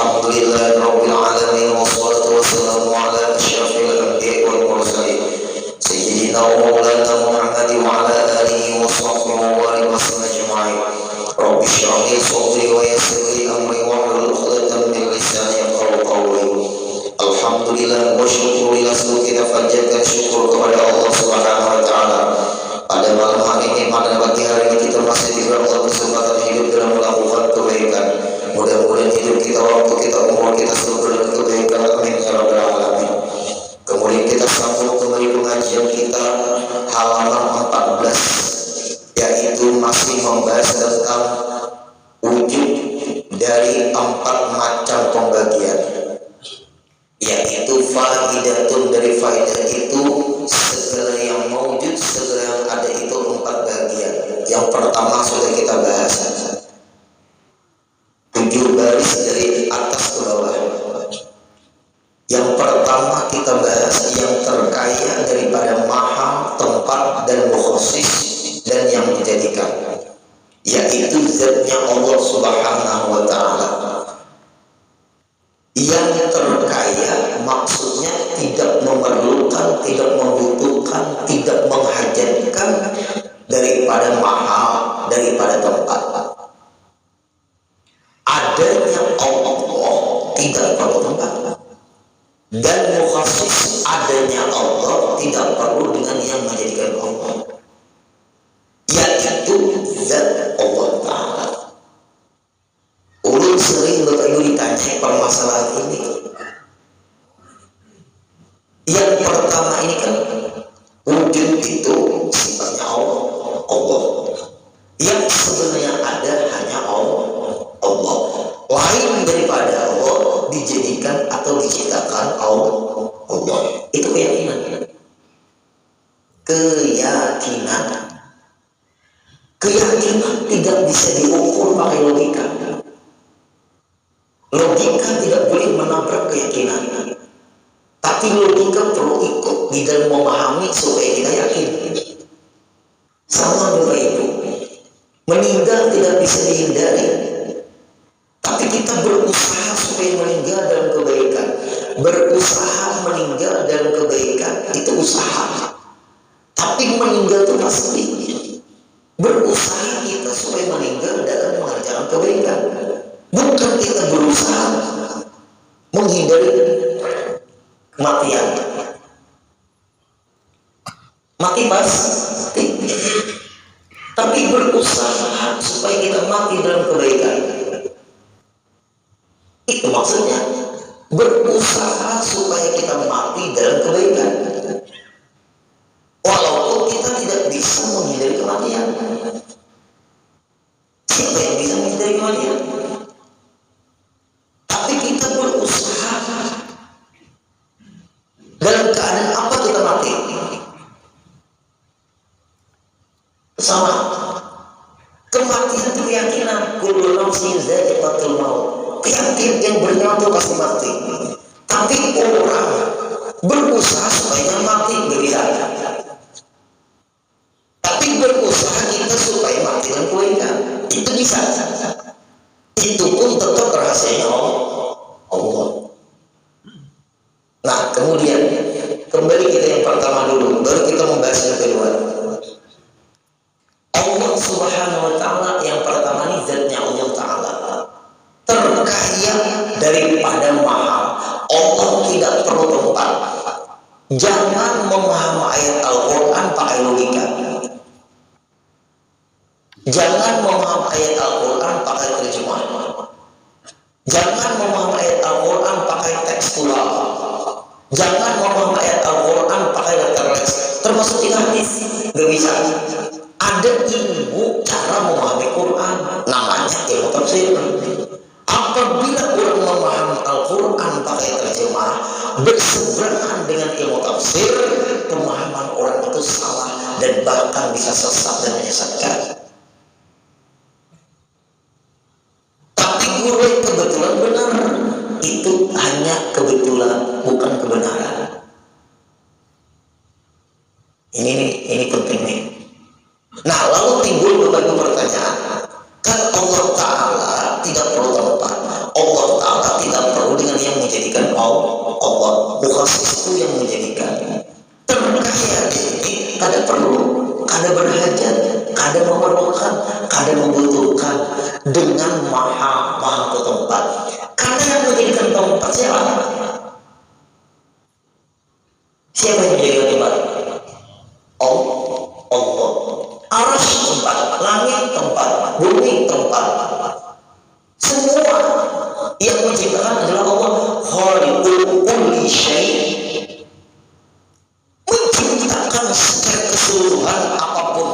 Alhamdulillahirabbil alamin wassalatu wassalamu ala asyrafil anbiya'i wal mursalin sayyidina wa maulana Muhammadin wa ala alihi wa sahbihi wa alihi wasallam ajma'in. Rabbi shrah li sadri wa yassir li amri wahlul 'uqdatam min lisani yafqahu qawli. Alhamdulillah wa syukurillah, kita panjatkan syukur kepada Allah Subhanahu wa taala. Pada malam hari ini, pada pagi hari ini kita masih diberi Allah kesempatan hidup dalam melakukan kebaikan. Mudah-mudahan hidup kita, waktu kita, umur kita selalu dalam kebaikan. Amin ya rabbal alamin. Kemudian kita sambung kembali pengajian kita halaman 14, yaitu masih membahas tentang wujud dari 4 macam pembagian, yaitu faidatun. Dari faidah itu segala yang mewujud, segala yang ada itu 4 bagian. Yang pertama sudah kita bahas, 7 baris dari atas ke bawah. Yang pertama kita bahas yang terkaya daripada mahal, tempat, dan mukhasis, dan yang menjadikan, yaitu zatnya Allah Subhanahu wa ta'ala. Yang terkaya maksudnya tidak memerlukan, tidak membutuhkan, tidak menghajatkan daripada mahal, daripada tempat. Adanya Allah tidak perlu tempat, dan mukhasis adanya Allah tidak perlu dengan yang menjadikan Allah, yaitu zat Allah Ta'ala. Ulun sering Bapak Ibu ditanya permasalahan ini. Yang pertama ini kan wujud itu sifatnya Allah. Yang sebenarnya ada hanya Allah. Lain daripada Allah dijadikan atau diciptakan Allah. Itu keyakinan. Keyakinan tidak bisa diukur pakai logika. Logika tidak boleh menabrak keyakinan, tapi logika perlu ikut di dalam memahami supaya kita yakin. Sama Bapak Ibu, meninggal tidak bisa dihindari, tapi kita berusaha supaya meninggal dalam kebaikan. Berusaha meninggal dalam kebaikan itu usaha, tapi meninggal itu pasti. Berusaha kita supaya meninggal dalam mengerjakan kebaikan, bukan kita berusaha menghindari kematian. Mati pasti, tapi berusaha supaya kita mati dalam kebaikan. Itu maksudnya, berusaha supaya kita mati dalam kebaikan, walaupun kita tidak bisa menghindari kematian. Siapa yang bisa menghindari kematian? Tapi kita berusaha. Dalam keadaan apa kita mati? Sama. Kematian itu keyakinan. Kullu nafsin dha'iqatul maut. Keyakinan yang bernyawa itu pasti mati. Tapi orang berusaha supaya mati nggak bisa. Tapi berusaha kita supaya mati dan kebaikan itu bisa. Itu pun tetap rahasianya Allah. Nah, kemudian kembali kita yang pertama dulu, baru kita membahas yang kedua. Allah Subhanahu wa ta'ala yang pertama ini zatnya Allah Ta'ala, terkaya daripada mahal. Allah tidak perlu tempat. Jangan memahami ayat Al-Quran pakai logika. Jangan memahami ayat Al-Quran pakai terjemahan. Jangan memahami ayat Al-Quran pakai tekstual. Jangan memahami ayat Al-Quran pakai letterless, termasuk di hadis. Gak bisa. Ada ilmu cara memahami Quran, namanya ilmu tafsir. Apabila orang memahami Al-Quran pakai terjemah berseberangan dengan ilmu tafsir, pemahaman orang itu salah dan bahkan bisa sesat dan menyesatkan. Tapi guru kebetulan benar, itu hanya kebetulan, bukan kebenaran. Ini penting nih. Nah, lalu timbul berbagai pertanyaan. Kan Allah Ta'ala tidak perlu tempat, Allah Ta'ala tidak menjadikan Allah. Mukhasis itu yang menjadikan. Terkaya di sini kada perlu, kada berhajat, kada memerlukan, kada membutuhkan dengan maha ke tempat. Karena yang menjadikan tempat siapa? Siapa yang menjadikan tempat? Allah. Arasy tempat, langit tempat, bumi tempat. Semua yang menciptakan adalah Allah. Khaliqul kulli syai', menciptakan secara keseluruhan apapun.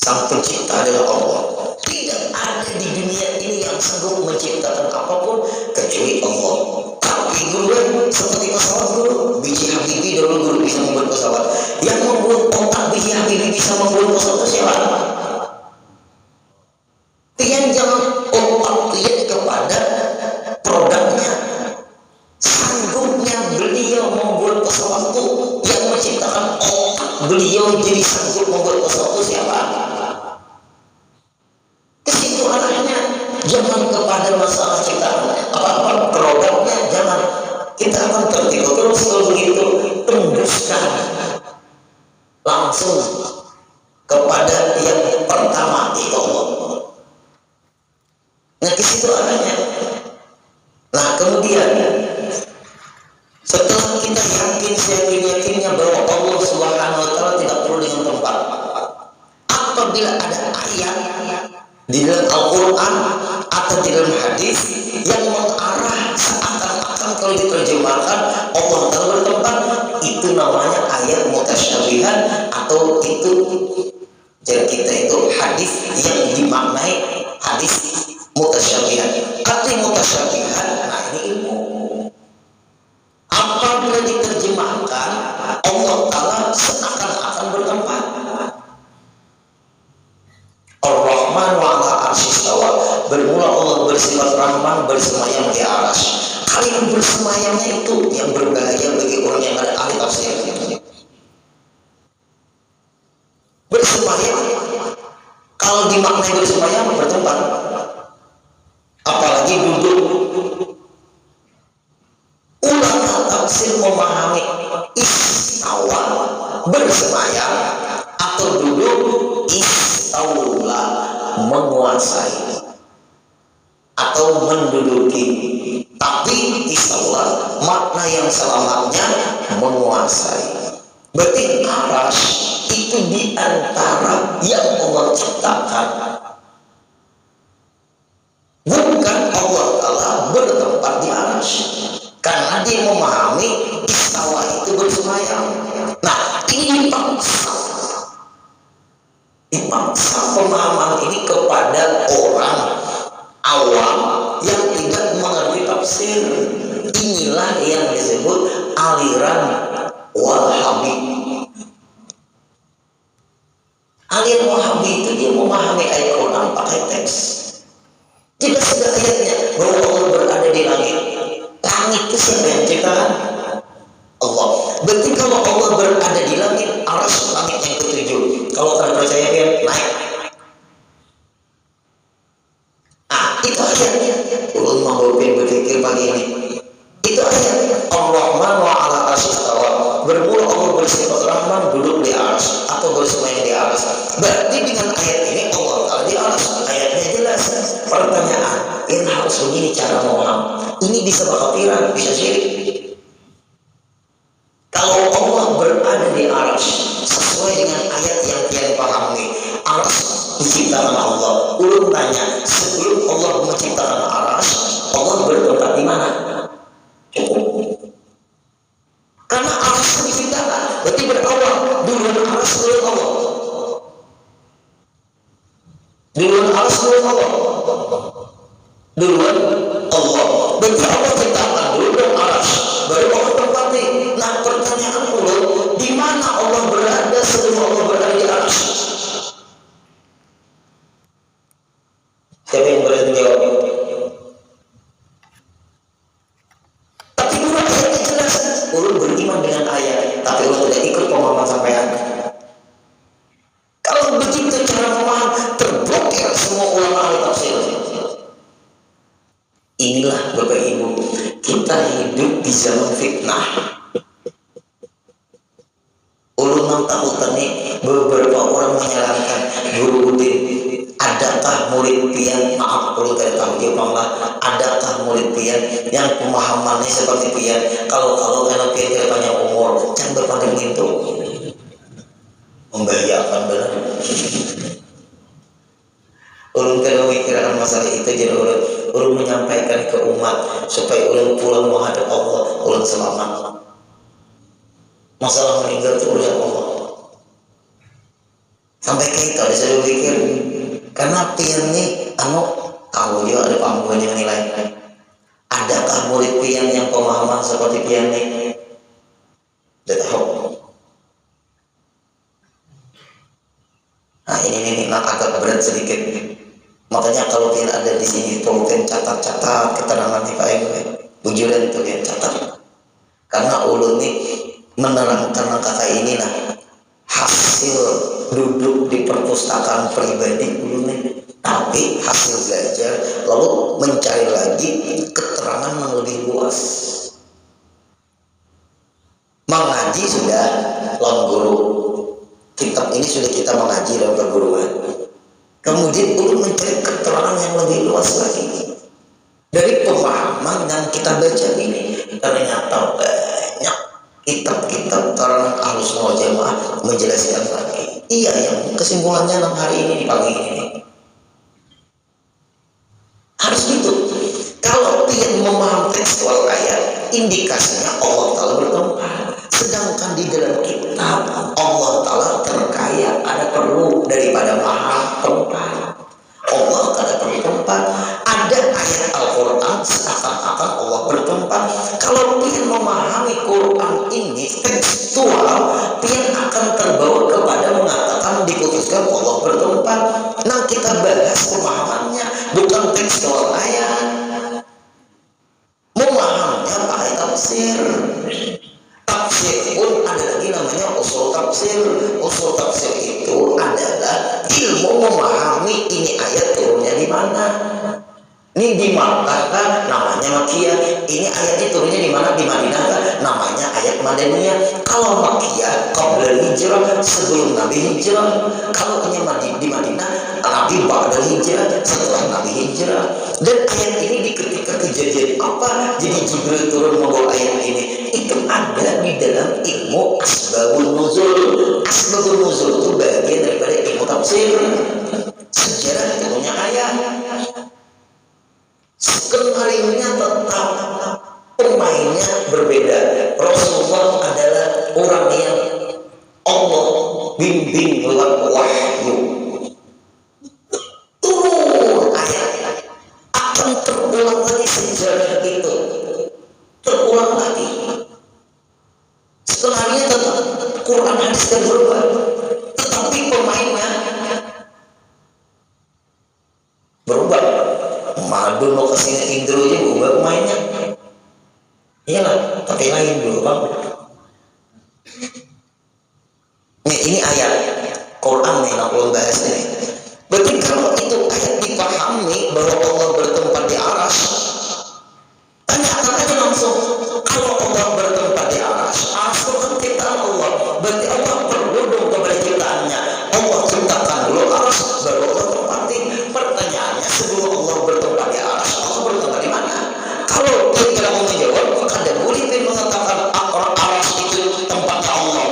Sang pencipta adalah Allah. Tidak ada di dunia ini yang sanggup menciptakan apapun kecuali Allah. Tapi dulu seperti pesawat dulu, biji Habibie dulu bisa membuat pesawat. Yang membuat otak biji Habibie bisa membuat pesawat itu siapa? Tian jangan otak tian kepada produknya. Sanggupnya beliau membuat pesawat itu, yang menciptakan otak beliau jadi sanggup membuat pesawat itu siapa? Kesitu arahnya. Jangan kepada masalah ciptaan apa produknya, jangan. Kita akan tertipu terus kalau begitu. Tembuskan langsung kepada yang pertama, itu Allah. Nah, kesitu arahnya. Nah, kemudian setelah kita yakinnya bahwa Allah Subhanahu wa Ta'ala tidak perlu dengan tempat, apabila ada ayat di dalam Al-Quran atau di dalam hadis yang mengarah seakan-akan kalau diterjemahkan Allah Ta'ala bertempat, itu namanya ayat mutasyabihat, atau itu jadi kita itu hadis yang dimaknai hadis mutasyabihat. Arti mutasyabihat, nah ini ilmu. Apabila diterjemahkan Allah Ta'ala seakan-akan bertempat. Ar-Rahman wa ala arsy istawa. Bermula Allah bersifat Rahman, bersemayam di arasy. Kalimat bersemayamnya itu yang berbahaya bagi orang yang ada ahli tafsir. Bersemayam, kalau dimaknai bersemayam bertempat, apalagi duduk. Ulama tafsir memahami istawa bersemayam atau duduk, istawla menguasai atau menduduki. Tapi istawla makna yang selamatnya menguasai. Berarti arasy itu di antara yang Allah ciptakan. Bukan Allah Ta'ala bertempat di arasy. Karena dia memahami istawa itu bersemayam. Nah, ini dipaksa pemahaman ini kepada orang awam yang tidak mengerti tafsir. Inilah yang disebut aliran Wahabi. Aliran Wahabi itu dia memahami ayat Quran pakai teks. Jika sudah ayatnya bahwa Allah berada di langit, langit itu siapa yang ciptakan? Allah. Berarti kalau Allah berada di langit, arasy langit yang ketujuh. Kalau kalian percaya dia naik. Itu ayatnya. Ulun mau berpikir pagi ini. Itu ayat. Ar-Rahman wa ala arsy istawa. Bermula Allah bersifat Rahman, duduk di arasy atau bersemayam di arasy. Berarti dengan ayat ini Allah Ta'ala di arasy. Ayatnya jelas. Pertanyaan, ini harus begini cara memaham. Ini bisa kekhawatiran, bisa syirik. Kalau Allah berada di arasy sesuai dengan ayat yang dia pahami, arasy diciptakan Allah. Ulun tanya, sebelum Allah menciptakan arasy, Allah bertempat di mana? Cukup. Karena arasy diciptakan, berarti berawal duluan arasy duluan Allah. Duluan arasy duluan Allah. Duluan Allah. Berarti Allah ciptakan duluan arasy, baru Allah tempati. Nah, pertanyaan ulun, di mana Allah berada sebelum Allah berada di arasy? Siapa yang boleh menjawab? Tapi dulu ayatnya jelas. Ulun beriman dengan ayat, tapi ulun tidak ikut pemahaman sampean. Kalau begitu cara memaham, terblokir semua ulama ahli tafsir. Inilah Bapak Ibu hidup di zaman fitnah. Ulun nam takutan nih, beberapa orang menyarankan Guru Udin, adakah murid pian, maaf perlu dari tahu jawablah, adakah murid pian yang pemahamannya seperti pian, kalau enak pian tidak panjang umur, jangan berpandang itu, membahayakan benar. Ulun kena mikirkan masalah itu, jadi ulun menyampaikan ke umat supaya ulun pulang menghadap Allah, ulun selamat. Masalah meninggal itu urusan Allah. Sampai kita bisa berpikir, karena pian nih, tahu juga ada panggungan yang nilai. Adakah murid pian yang pemahaman seperti pian nih? Tidak tahu. Nah ini agak berat sedikit. Makanya kalau pian ada di sini, tolong catat keterangan di Pak bujuran itu pian catat. Karena ulun nih menerangkan kakak ini hasil duduk di perpustakaan pribadi ulun, tapi hasil belajar lalu mencari lagi keterangan yang lebih luas. Mengaji sudah lawan guru, kitab ini sudah kita mengaji dalam perguruan, kemudian ulun mencari keterangan yang lebih luas lagi dari pemahaman yang kita baca ini. Ternyata banyak kitab-kitab karangan Ahlus Sunnah Jamaah menjelaskan lagi. Iya, yang kesimpulannya hari ini di pagi ini harus gitu. Kalau dia memahami tekstual ayat, indikasinya Allah Ta'ala bertempat. Sedangkan di dalam kitab Allah Ta'ala terkaya, ada perlu daripada maha tempat. Allah ada bertempat. Ada ayat Al-Quran seakan-akan Allah bertempat. Kalau dia memahami Quran ini tekstual, dia akan terbawa kepada mengatakan diputuskan Allah bertempat. Nah kita bahas pemahamannya, bukan tekstual ayat. Memahaminya pakai tafsir. Tafsir pun ada lagi namanya usul tafsir. Usul tafsir itu adalah ilmu memahami ini ayat turunnya di mana. Ini di Makkah namanya Makkiyah. Ini ayat turunnya di mana? Di Madinah namanya ayat Madaniyah. Kalau Makkiyah qabla hijrah, sebelum Nabi hijrah. Kalau ini di Madinah, Nabi ba'da hijrah, setelah Nabi hijrah. Dan ayat ini di ketika kejadian apa? Jadi Jibril turun membawa ayat ini. Itu ada di dalam ilmu asbabun nuzul. Asbabun nuzul itu bagian daripada ilmu tafsir. Sejarah turunnya ayat. Skenarionya tetap, pemainnya berbeda. Rasulullah adalah orang yang Allah bimbing lewat wahyu. Turun ayat, akan terulang lagi sejarah itu, terulang lagi. Skenarionya tetap, Quran hadis dan berubah, tetapi pemainnya berubah. Madu mau kesini Indro aja berubah pemainnya. Iyalah, tapi lain dulu bang. Ini ayat Quran nih, nak belum bahas ini. Berarti kalau itu ayat dipahami bahwa Allah bertempat di arsy, tanyakan aja langsung. Kalau Allah bertempat di arsy, arsy itu kan ciptaan Allah. Berarti Allah perlu dong kepada ciptaannya. Allah ciptakan dulu arsy, baru Allah tempati. Pertanyaannya, sebelum Allah bertempat di arsy, Allah bertempat di mana? Kalau dia tidak mau menjawab, maka ada boleh mengatakan arsy itu tempatnya Allah.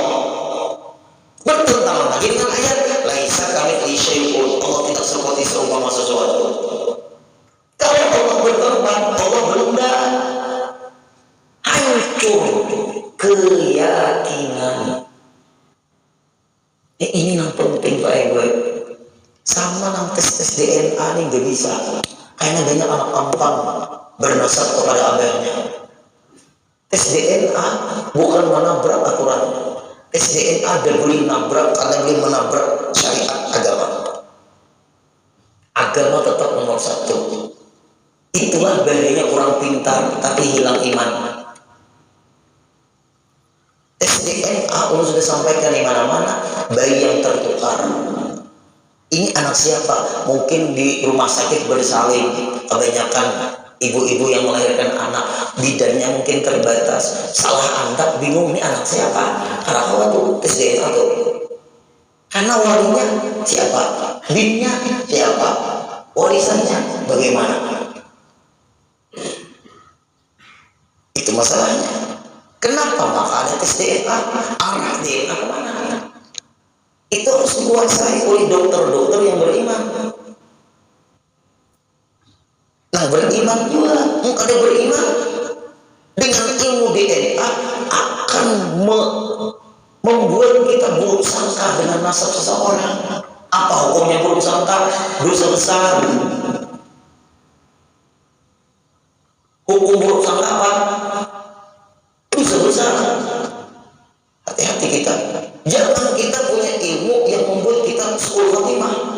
Bertentangan lagi dengan ayat laisa kamitslihi syai'un, Allah tidak seperti seumpama sesuatu. Kalau Allah bertempat, Allah berubah. Hancur keyakinan. Ini yang penting Pak Ego. Sama nang tes DNA nih gak bisa. Karena banyak anak kampung bernasab kepada abahnya. Tes DNA bukan menabrak aturan. Tes DNA dan boleh nabrak karena boleh menabrak syariat agama. Agama tetap nomor satu. Itulah bahayanya orang pintar tapi hilang iman. Tes DNA Allah sudah sampaikan di mana-mana, bayi yang tertukar Ini anak siapa? Mungkin di rumah sakit bersalin, kebanyakan ibu-ibu yang melahirkan anak, bidannya mungkin terbatas, salah angkat, bingung ini anak siapa? Karena apa tuh tes DNA tuh? Karena walinya siapa? Binnya siapa? Warisannya bagaimana? Itu masalahnya. Kenapa maka ada tes DNA? Arah DNA kemana? Itu harus dikuasai oleh dokter-dokter yang beriman. Nah, beriman juga, kalau beriman dengan ilmu DNA akan membuat kita buruk sangka dengan nasab seseorang. Apa hukumnya buruk sangka? Dosa besar. Hukum buruk sangka apa? Dosa besar. Hati-hati kita. Jangan kita punya ilmu yang membuat kita suul khotimah.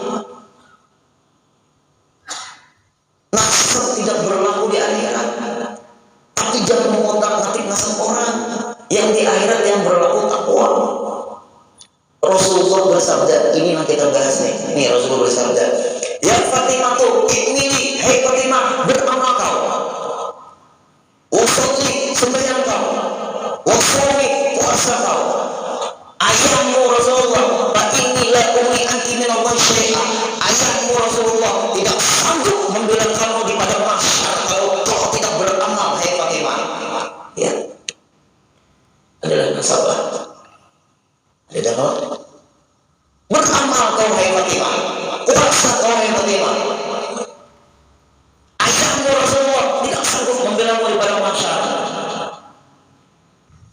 Nasab tidak berlaku di akhirat. Tapi jangan mengotak-atik nasab orang. Yang di akhirat yang berlaku takwa. Rasulullah bersabda, ini yang kita bahas nih. Ini Rasulullah bersabda, ya Fatimah tuh, ini, hei Fatimah, beramal kau. Wasoli, sembahyang kau. Wasoli, puasa kau. Ayahmu Rasulullah, fa inni la ugni anki min Allah syai'a. Ayahmu Rasulullah tidak sanggup membela kamu di padang mahsyar kalau kau tidak beramal, hai Fatimah. Ya, adalah nasabah. Ada apa? Beramal kau hai Fatimah, puasa kau hai Fatimah. Ayahmu Rasulullah tidak sanggup membela di padang mahsyar.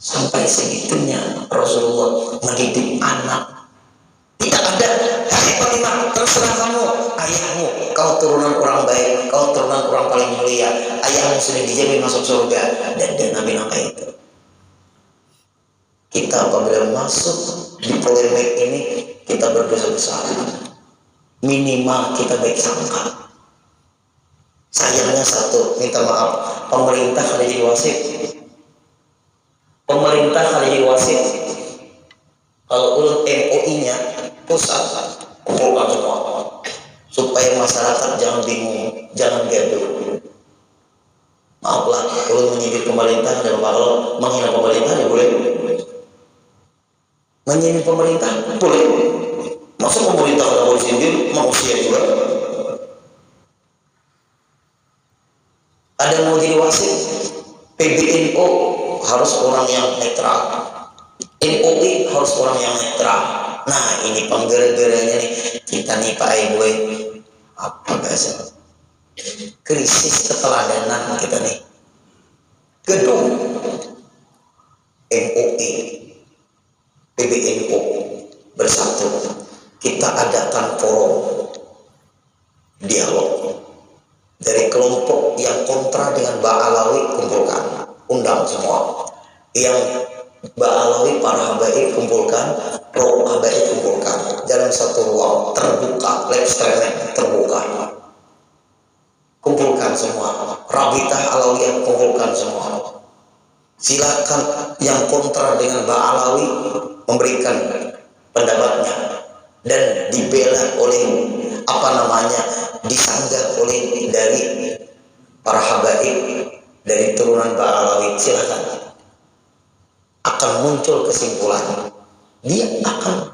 Sampai segitunya Rasulullah mendidik anak. Tidak ada, hai Fatimah, terserah kamu. Ayahmu, kau turunan orang baik, kau turunan orang paling mulia. Ayahmu sudah dijamin masuk surga. Dan Nabi kayak itu. Kita apabila masuk di polemik ini, kita berdosa besar. Minimal kita baik sangka. Sayangnya satu, minta maaf, pemerintah ada jadi wasit. Pemerintah kali ini wasit. Kalau urut MUI-nya pusat, kumpulkan semua supaya masyarakat jangan bingung, jangan gaduh. Maaflah, urut menyindir pemerintah dan kalau menghina pemerintah ya boleh. Menyindir pemerintah boleh. Masa pemerintah kalau boleh sindir manusia juga? Ada yang mau jadi wasit? PBNU harus orang yang netral, MUI harus orang yang netral. Nah, ini penggera-geranya nih, kita nih Pak Ibu, apa bahasa krisis keteladanan kita nih. Gedung MUI, PBNU bersatu, kita adakan forum dialog dari kelompok yang kontra dengan Ba'alawi, kumpulkan, undang semua. Yang Ba'alawi, para habaib kumpulkan, pro habaib kumpulkan dalam satu ruang terbuka, live streaming terbuka. Kumpulkan semua. Rabitah Alawiyah kumpulkan semua. Silakan yang kontra dengan Ba'alawi memberikan pendapatnya dan dibela oleh disanggah oleh dari para habaib dari turunan Ba'alawi. Silakan. Akan muncul kesimpulan, dia akan,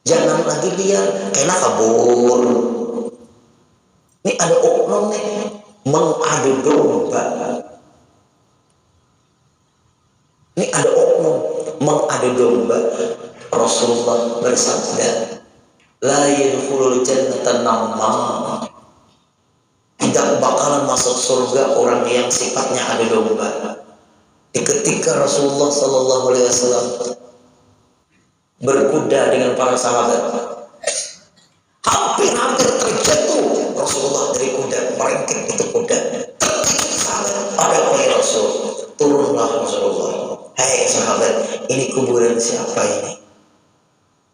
jangan lagi dia kena kabur. Ini ada oknum nih mengadu domba. Ini ada oknum mengadu domba. Rasulullah bersabda, la yadkhulul jannata namam. Tidak bakalan masuk surga orang yang sifatnya adu domba. Ketika Rasulullah Sallallahu Alaihi Wasallam berkuda dengan para sahabat, hampir terjatuh Rasulullah dari kuda, merengket itu kuda. Terkejut sahabat, ada wahai Rasul, turunlah Rasulullah. Hei sahabat, ini kuburan siapa ini?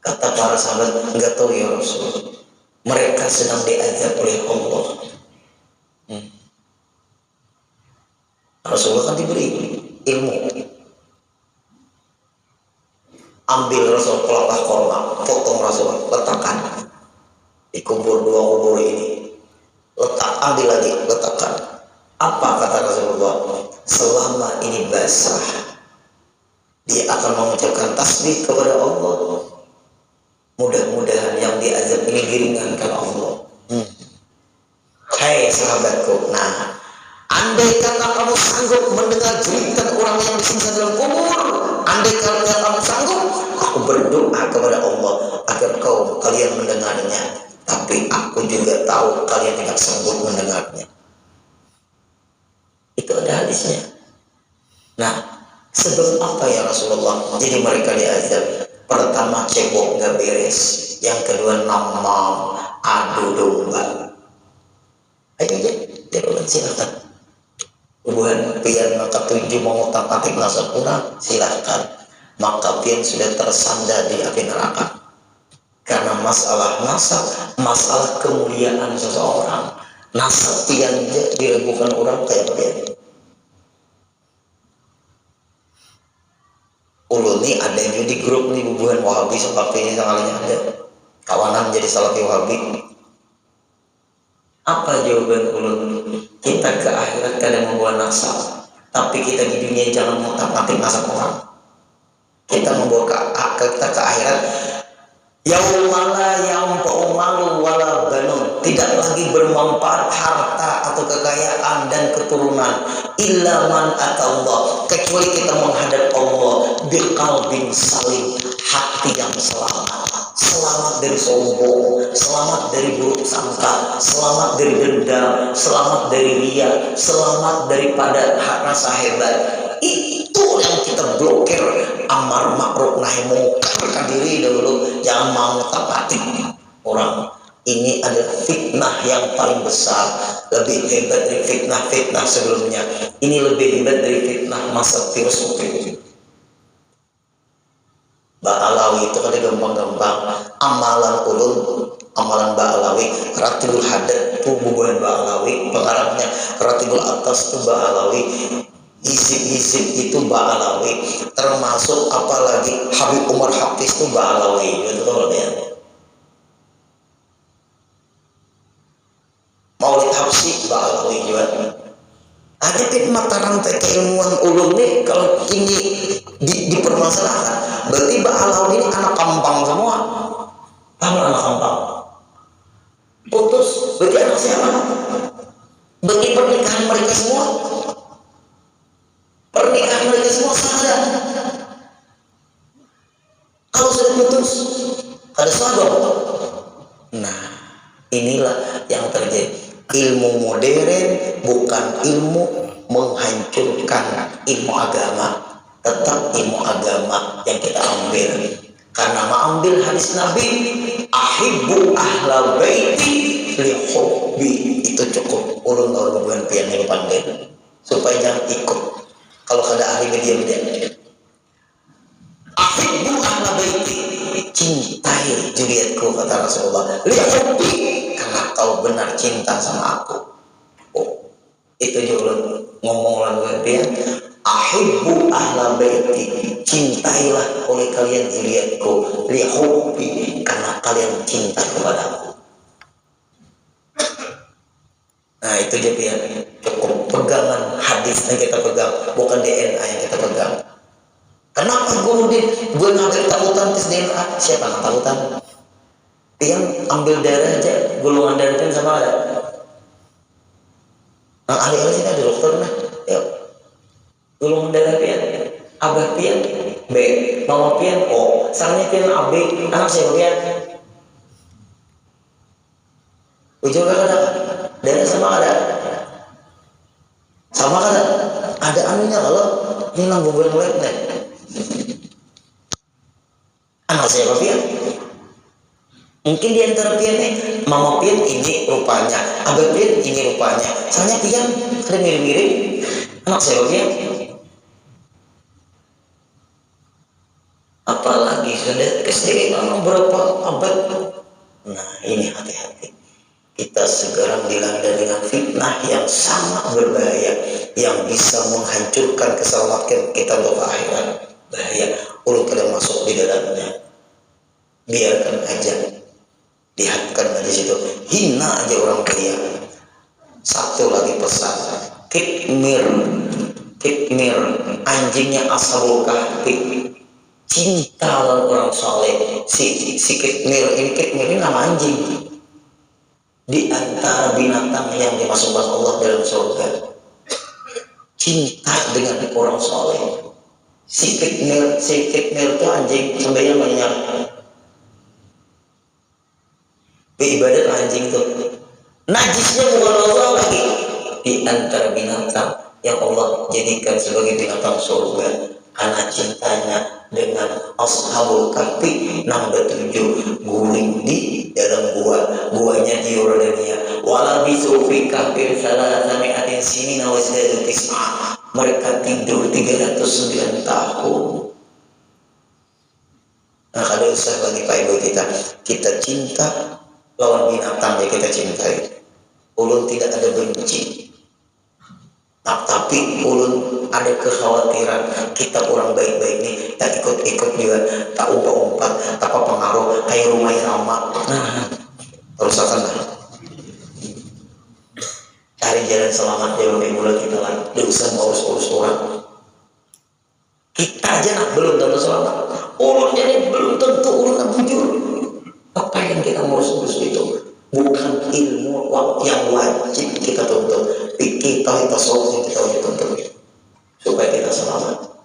Kata para sahabat, enggak tahu ya Rasul. Mereka sedang diazab oleh Allah. Rasulullah kan diberi ilmu. Ambil Rasul pelatah korma, potong Rasul, letakkan. di kubur dua kubur ini. Ambil lagi, letakkan. Apa kata Rasulullah? Selama ini basah, dia akan mengucapkan tasbih kepada Allah. Mudah-mudahan yang diazab ini diringankan Allah. Hai sahabatku, nah, andai kata kamu sanggup mendengar jeritan orang yang disiksa dalam kubur, andai kata kamu sanggup, aku berdoa kepada Allah agar kalian mendengarnya. Tapi aku juga tahu kalian tidak sanggup mendengarnya. Itu ada hadisnya. Nah, sebab apa ya Rasulullah? Jadi mereka diazab. Pertama, cebok gak beres. Yang kedua, namam, adu domba. Ayo aja, jalan silakan. Hubungan pian maka 7 mengutak atik nasab kurang, silakan. Maka pian sudah tersandar di api neraka. Karena masalah nasab, masalah kemuliaan seseorang. Nasab pian diragukan orang kayak pian. Ulun nih ada yang di grup nih hubungan Wahabi seperti ini sekalinya ada kawanan jadi salafi Wahabi. Apa jawaban ulun? Kita ke akhirat kadang membawa nasab, tapi kita di dunia jangan ngotak-ngatik nasab orang. Kita membawa kita ke akhirat. Yaumala yanfa'u malu wala banun, tidak lagi bermanfaat harta atau kekayaan dan keturunan illa man atallah, kecuali kita menghadap Allah biqalbin salim, hati yang selamat. Selamat dari sombong, selamat dari buruk sangka, selamat dari dendam, selamat dari riya, selamat daripada rasa hebat. Itu yang kita blokir. Amar ma'ruf nahi mungkar diri dulu, jangan mau tapatin orang. Ini adalah fitnah yang paling besar, lebih hebat dari fitnah-fitnah sebelumnya. Ini lebih hebat dari fitnah masa virus COVID. Mbak Alawi itu kan gampang-gampang. Amalan ulun, amalan Mbak Alawi, Ratibul Hadad itu bubuhan Mbak Alawi, pengarangnya Ratibul Atas itu Mbak Alawi, Hizib-hizib itu Mbak Alawi, termasuk apalagi Habib Umar Hafiz itu Mbak Alawi, betul ya. Maulid Habsi Mbak Alawi juga. Ada pun mata rantai keilmuan ulum nih kalau ini dipermasalahkan, berarti Mbak Alawi ini anak kampang semua. Kamu anak kampang. Putus, berarti anak siapa? Berarti pernikahan mereka semua. Pernikahan mereka semua sadar. Kalau sudah putus, ada sadar. Nah, inilah yang terjadi. Ilmu modern bukan ilmu menghancurkan ilmu agama, tetap ilmu agama yang kita ambil. Karena mengambil hadis Nabi, ahibbu ahla baiti li hubbi, itu cukup. Ulun bukan pian yang panggil supaya jangan ikut. Kalau ada ahli media, ahibbu ahla baiti, cintai Julietku, kata Rasulullah, li hubbi, karena kau benar cinta sama aku. Oh, itu juga ngomong lagu dia. Ahibbu ahla baiti, cintailah oleh kalian Julietku, li hubbi, karena kalian cinta kepadaku. Nah itu dia cukup pegangan hadis yang kita pegang, bukan DNA yang kita pegang. Kenapa gue ngambil takutan tes DNA? Siapa yang takutan? Dia ambil darah aja, golongan darah kan sama ada. Nah ahli-ahli sini ada dokter nah, yuk. Golongan darah pian, abah pian, B, mama pian, O, sarangnya pian AB, anak siapa pian? Ujung ada, darah sama ada. Sama kan ada anunya kalau ini nanggung gue mulai nih. Anak siapa pian? Mungkin di antara pian nih, mama pian ini rupanya, abah pian ini rupanya, soalnya pian ada mirip-mirip. Anak siapa pian? Apalagi sudah kesedihan berapa abad. Nah ini hati-hati. Kita segera dilanda dengan fitnah yang sangat berbahaya, yang bisa menghancurkan keselamatan kita untuk akhirat. Bahaya, ulun kadang masuk di dalamnya. Biarkan aja. Lihat kan di situ, hina aja orang kaya. Satu lagi pesan, kitmir, anjingnya Ashabul Kahfi. Cinta orang soleh. Si kitmir ini nama anjing. Di antara binatang yang dimasukkan Allah dalam surga. Cinta dengan orang soleh. Si kitmir itu anjing sebenarnya banyak. Ibadat anjing itu najisnya bukan Allah lagi, di antara binatang yang Allah jadikan sebagai binatang surga karena cintanya dengan Ashabul Kahfi. 6-7 guling di dalam guanya di Yordania. Wala bisu fi kahfin salasami'atin sinina wa zadu tis'a. Mereka tidur 309 tahun. Nah, kalau usah bagi Pak Ibu kita cinta lawan binatang yang kita cintai. Ulun tidak ada benci. Nah, tapi ulun ada kekhawatiran kita orang baik-baik nih, tak ikut-ikut juga, tak umpat-umpat, tak pengaruh kayak rumah sama. Nah, rusakkanlah. Cari jalan selamat jauh mulai kita lah. Tidak usah ngurus-urus orang. Kita aja nak belum tentu selamat. Ulun jadi belum tentu ulun nak bujur. Apa yang kita ngurus-ngurus itu bukan ilmu yang wajib kita tuntut, kita tasawuf yang kita wajib tuntut supaya kita selamat.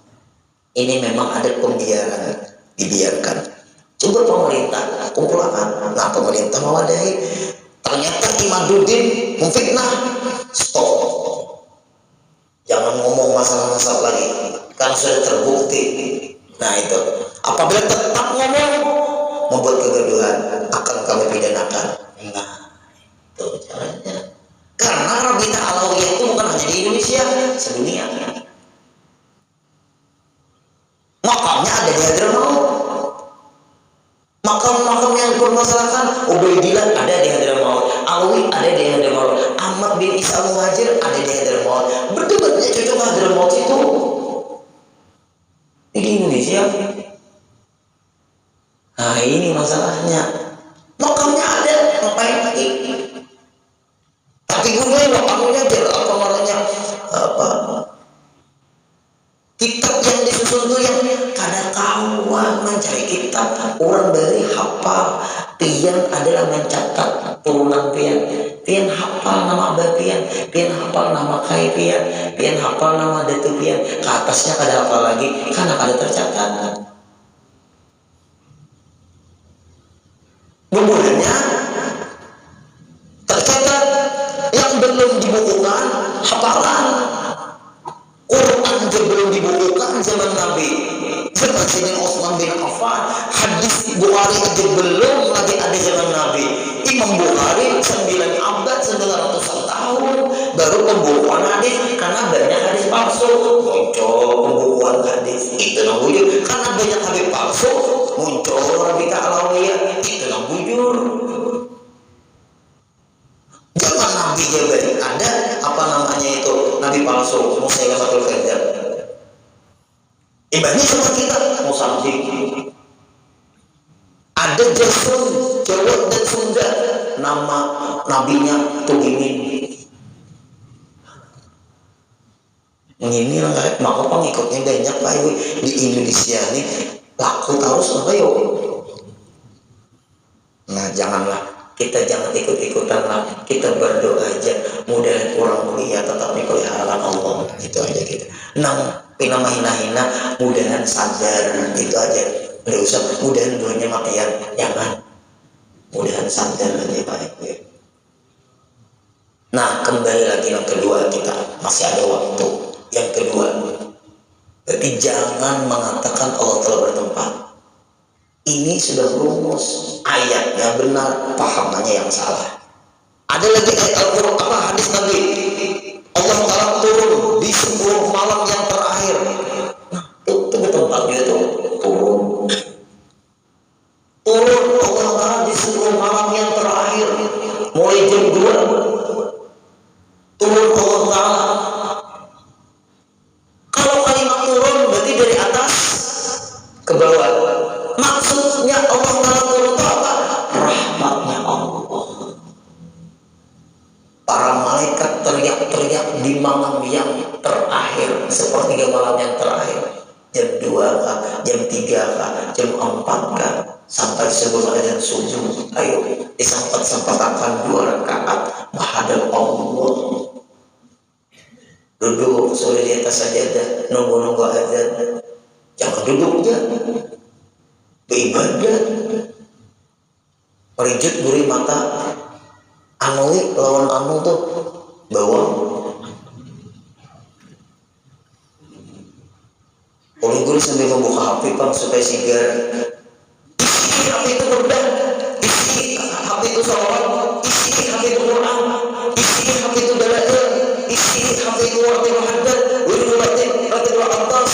Ini memang ada pembiaran, dibiarkan. Coba pemerintah kumpulkan, nah pemerintah mewadahi. Ternyata Imaduddin memfitnah, stop. Jangan ngomong masalah-masalah lagi, kan sudah terbukti. Nah itu, apabila tetap ngomong membuat kegaduhan, akan kami pidanakan. Nah, itu caranya. Karena Rabi'ah Alawiyah itu bukan hanya di Indonesia, sedunia. Makamnya ada di Hadramaut. Makam-makam yang dipermasalahkan, Ubaidillah ada di Hadramaut, Alawi ada di Hadramaut, Ahmad bin Isa Al-Muhajir ada di Hadramaut. Berdebatnya cocok Hadramaut itu di Indonesia. Nah ini masalahnya. Makamnya ada, ngapain lagi? Tapi gue makamnya aja, apa namanya? Kitab yang disusun itu yang kadang kawan mencari kitab, orang dari hafal. Pian adalah mencatat turunan pian hafal nama abah pian hafal nama kai pian hafal nama datu pian. Ke atasnya kada hafal lagi karena kada tercatat. Kemudiannya tercatat yang belum dibukukan hafalan. Quran juga belum dibukukan zaman Nabi, zaman Sayyidina Utsman bin Affan. Hadis Bukhari aja belum lagi ada zaman Nabi. Imam Bukhari 9 abad 900 tahun baru pembukuan hadis karena banyak hadis palsu. Muncul pembukuan hadis itu yang bujur karena banyak hadis palsu. Muncul Rabi'ah Alawiyah itu yang bujur. Zaman Nabi juga ada apa namanya itu Nabi palsu, Musailamatul Kadzdzab. Ibaratnya sama kita Musamzik. Ada Jason, Jawa dan Sunda, nama nabinya Tugimin. Ini lah, maka pengikutnya banyak Pak Ibu di Indonesia nih laku terus apa yuk. Nah janganlah. Kita jangan ikut-ikutan lah, kita berdoa aja mudah orang mulia tetap dipelihara Allah, itu aja kita. Pina hina-hina mudahan sadar, itu aja. Nggak usah mudahan duanya makian, jangan. Mudahan sadar aja Pak. Nah kembali lagi yang kedua, kita masih ada waktu. Yang kedua, berarti jangan mengatakan Allah telah bertempat. Ini sudah rumus, ayatnya benar, pahamannya yang salah. Ada lagi ayat Al-Quran, hadis Nabi, Allah Ta'ala turun di 10 malam yang terakhir. Nah, itu tempatnya itu turun Allah Ta'ala di 10 malam yang terakhir, mulai jam 2 turun Allah Ta'ala. Kalau kalimat turun berarti dari atas ke bawah. Maksudnya Allah Ta'ala turun apa? Rahmatnya banyak di malam yang terakhir, sepertiga malam yang terakhir, jam 2 kah, jam 3 kah, jam 4 kah, sampai sebelum azan subuh. Ayo disempat-sempatkan 2 rakaat menghadap Allah. Duduk sudah di atas sajadah, nunggu azan. Jangan duduknya beribadah. Merijut gurih mata anui lawan anu tuh bawang. Oleh guru sambil membuka HP Bang supaya sigar. Isi HP itu berdah, isi HP itu salawat, isi HP itu Quran, isi HP itu dalail, isi HP itu warti muhaddad, warti atas,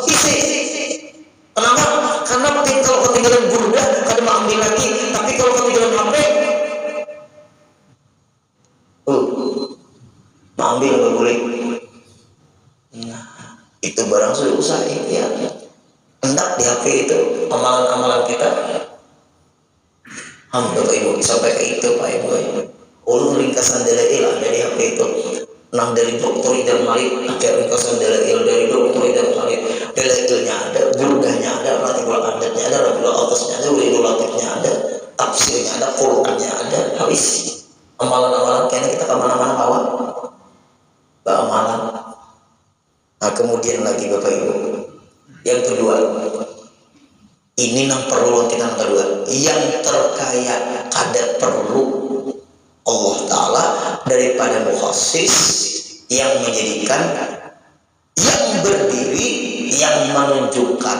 isi. Kenapa? Karena kalau ketinggalan burdah, kadang mau ambil lagi. Tapi kalau ketinggalan HP, mau ambil nggak boleh. Nah, itu barang sudah usaha ya. Hendak di HP itu amalan-amalan kita. Bapak Ibu sampai ke itu Pak Ibu. Ulun ringkasan dalail ada di HP itu. Nang dari Dr. Idham Malik, ada ringkasan dalail dari Dr. Idham Malik. Dalailnya ada, burdahnya ada, ratibul adatnya ada, ratibul atasnya ada, ulidul latifnya ada, tafsirnya ada, Qurannya ada. Habis amalan-amalan kayaknya kita kemana-mana bawa amalan. Nah kemudian lagi Bapak Ibu, yang kedua, ini yang perlu kita yang kedua, yang terkaya kada perlu Allah Ta'ala daripada mukhasis yang menjadikan, yang berdiri, yang menunjukkan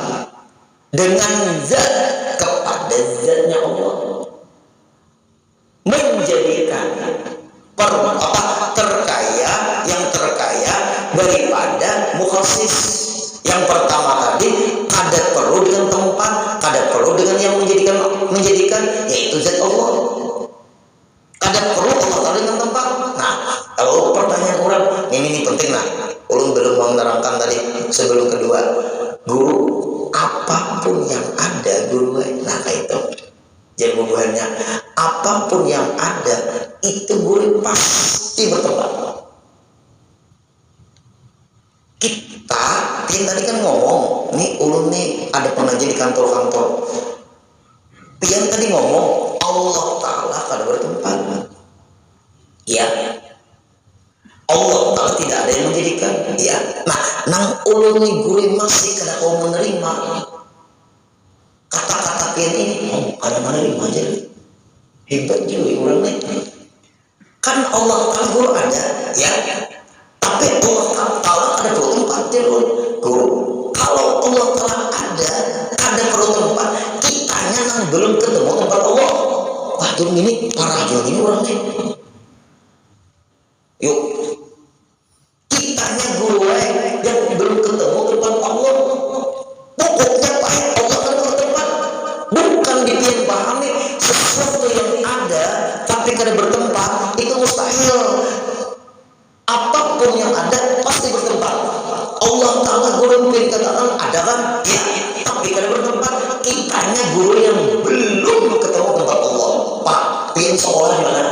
dengan zat kepada zatnya Allah, menjadikan terkaya, yang terkaya daripada mukhasis. Yang pertama tadi kada perlu dengan tempat, kada perlu dengan yang menjadikan yaitu zat Allah. Kada perlu Allah Ta'ala dengan tempat. Nah, kalau pertanyaan orang ini penting. Nah, ulun belum mau menerangkan tadi sebelum kedua, guru apapun yang ada guru, nah kayak itu jawabannya, apapun yang ada itu guru pasti bertempat. Kita yang tadi kan ngomong, nih ulun nih ada pengajian di kantor-kantor. Yang tadi ngomong Allah Ta'ala kada bertempat. Ya, Allah Ta'ala tidak ada yang menjadikan. Ya, nah nang ulun nih guru masih kada mau menerima kata-kata pian ini. Kada menerima aja. Hebat juga orang nih. Kan Allah Ta'ala guru ada, ya. Tapi Allah Ta'ala ada perlu tempat guru. Kalau Allah Ta'ala ada perlu tempat, kitanya nang belum ketemu tempat Allah. Wah tuh ini parah juga ini orang nih. Yuk, kitanya guru yang belum ketemu tempat Allah. Pokoknya pahit Allah kan bertempat. Bukan dipian pahami sesuatu yang ada tapi kada bertempat itu mustahil. Apapun yang ada pasti bertempat. Allah Ta'ala guru mungkin katakan ada kan? Ya, tapi kada bertempat. Kitanya guru yang belum ketemu tempat Allah. Pak, pengen sekolah di mana?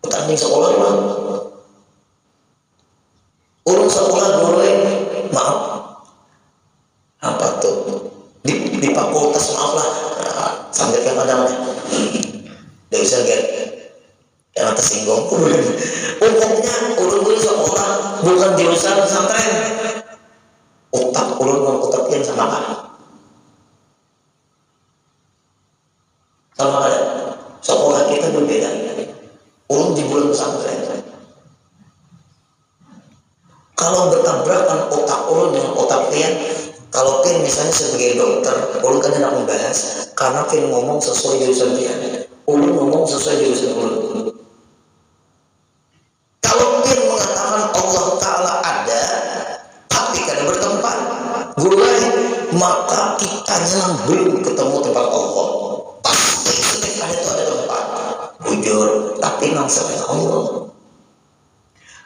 Petanding sekolah di mana? Urus sekolah guru maaf. Apa tuh? Di fakultas maaf lah. Nah, sambil ke kadang tidak bisa lihat. Yang tersinggung. Pokoknya ulun sekolah bukan jurusan pesantren. Otak ulun dengan otak yang sama kan? Sama ada. Sekolah kita berbeda. Ulun di bulan pesantren. Kalau bertabrakan otak ulun dengan otak pian, kalau pian misalnya sebagai dokter, ulun kan hendak membahas karena pian ngomong sesuai jurusan pian. Ulun ngomong sesuai jurusan ulun. Kalau pian mengatakan Allah Ta'ala ada tapi kada bertempat guru maka kitanya yang belum ketemu tempat Allah. Pasti setiap ada itu ada tempat bujur tapi nang selain Allah.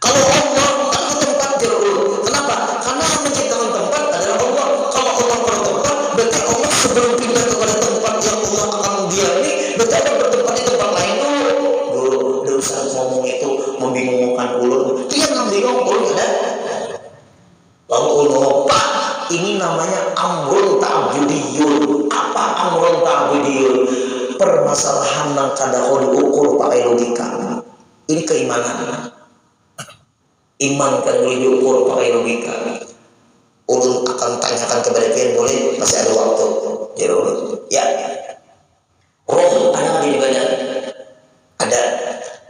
Kalau Allah tak ada tempat jauh. Kenapa? Karena yang menciptakan tempat adalah Allah. Kalau Allah bertempat berarti Allah sebelum pindah kepada tempat yang Allah akan diami berarti Allah bertempat di tempat lain dulu. Guru dosa ngomong itu membingungkan ulun. Dia bingung, ada. Lalu ulun, Pak, ini namanya amrun ta'budiyun. Apa amrun ta'budiyun? Permasalahan yang kada diukur pakai logika. Ini keimanan. Iman kan boleh diukur pakai logika. Ulun akan tanyakan kepada kalian, boleh? Masih ada waktu. Jadi ulun, ya. Roh ada di badan? Ada.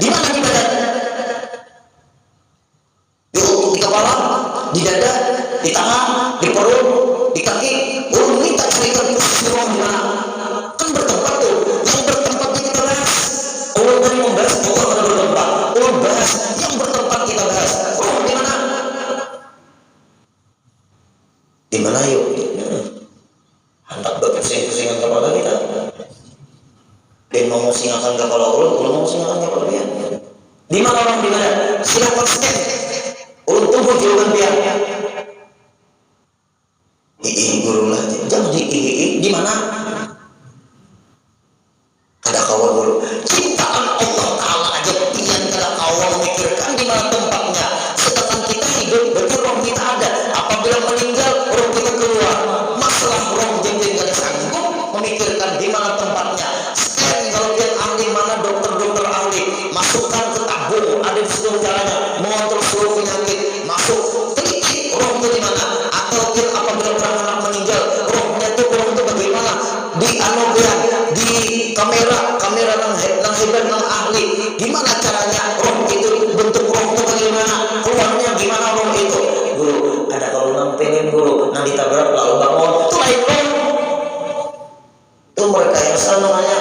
Di mana di badan? Di kepala, di dada, di tangan, di perut, di kaki. Ulun minta carikan posisi roh di mana? Kan bertempat tuh. Yang bertempat kita bahas. Ulun tadi membahas bukan pada bertempat. Ulun bahas yang bertempat kita bahas. Roh di mana? Di mana yuk? Hendak berpusing-pusingan kepala kita. Dia mau singakan kepala ulun mau singakan kepala dia. Di mana orang di mana? Silakan scan. Ulun tunggu jawaban dia. Guru lah, jangan di mana? Ada kawan guru. Ciptaan Allah Taala aja pian kada kawan memikirkan di mana tempatnya. Sedangkan kita hidup berarti roh kita ada. Apabila meninggal roh kita keluar. Masalah roh jadi kada sanggup memikirkan di mana tempatnya. Kalau dia ahli mana dokter ahli masukkan ke tabung ada di seluruh jalannya mengontrol seluruh penyakit masuk teliti rohnya di mana atau dia apabila orang anak meninggal rohnya itu bagaimana di anugerah di kamera yang hebat yang ahli gimana caranya roh itu bentuk roh itu bagaimana keluarnya gimana roh itu guru ada kalau nang pengen guru nang ditabrak lalu bangun itu lain roh itu mereka yang selalu namanya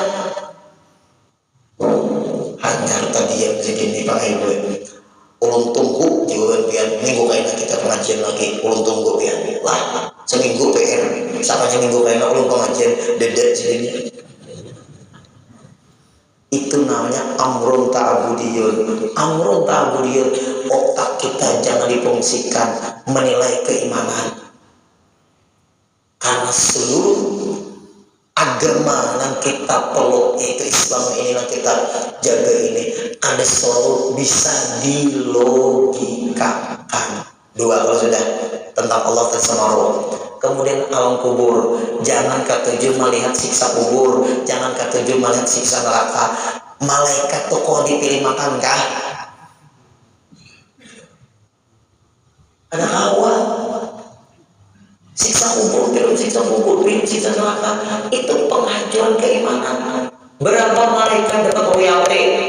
hanya tadi yang segini Pak Ibu. Ulun tunggu jawaban pian minggu kayaknya kita pengajian lagi. Ulun tunggu pian lah seminggu PR samanya minggu kayaknya ulun pengajian dedet segini. Itu namanya amrun ta'budiyun. Amrun ta'budiyun, otak kita jangan difungsikan menilai keimanan. Karena seluruh agama yang kita peluk yaitu Islam ini yang kita jaga ini ada selalu bisa dilogikakan. Dua kalau sudah tentang Allah dan sama roh. Kemudian alam kubur, jangan ketujuh melihat siksa kubur, jangan ketujuh melihat siksa neraka. Malaikat tuh kok dipilih makankah? Ada hawa. Siksa kubur, film siksa neraka itu penghancuran keimanan. Berapa malaikat dapat royalti?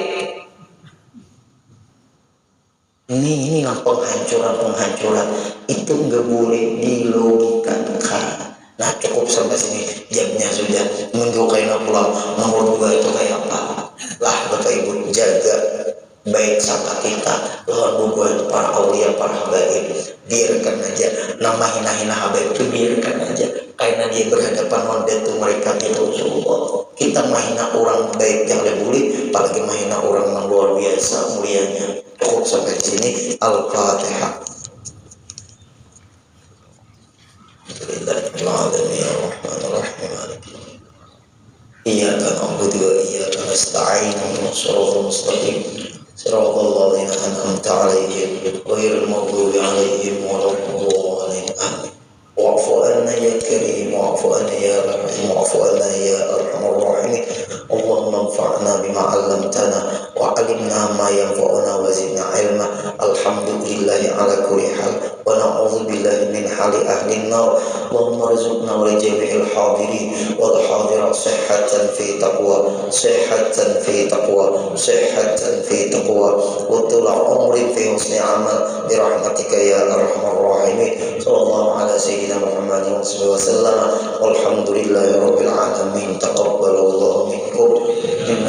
Ini lah penghancuran itu nggak boleh dilogikakan. Nah cukup sampai sini jamnya sudah menunjukkan pulang nomor 2 itu kayak apa lah Bapak Ibu jaga baik sangka kita Tuhan bubuhan para awliya para habaib biarkan aja nama hina-hina habaib itu biarkan aja karena dia berhadapan dengan mereka itu semua kita mahina orang baik yang lebih apalagi mahina orang yang luar biasa mulianya. Cukup sampai di sini. Al-Fatihah. Iyyaka na'budu wa iyyaka nasta'in ihdinas siratal mustaqim siratal ladzina an'amta 'alaihim ghairil maghdubi 'alaihim waladdallin. Amin. Wa'fu 'anna ya karim wa'fu 'anna ya rahim wa'fu 'anna ya arhamar rahimin. Allahumma anfa'na bima 'allamtana wa 'allimna ma yanfa'una wa zidna 'ilma. Alhamdulillahi 'ala kulli hal wa na'udzu billahi min hali ahli an-nar. Allahumma arzuqna wa li jami'il hadirin wal hadirat sihhatan fi taqwa sihhatan fi taqwa sihhatan fi taqwa wa tula umrin fi husni amal bi rahmatika ya arhamar rahimin. Sallallahu ala sayyidina Muhammadin wa sallam. Walhamdulillahi rabbil alamin. Taqabbalallahu minkum.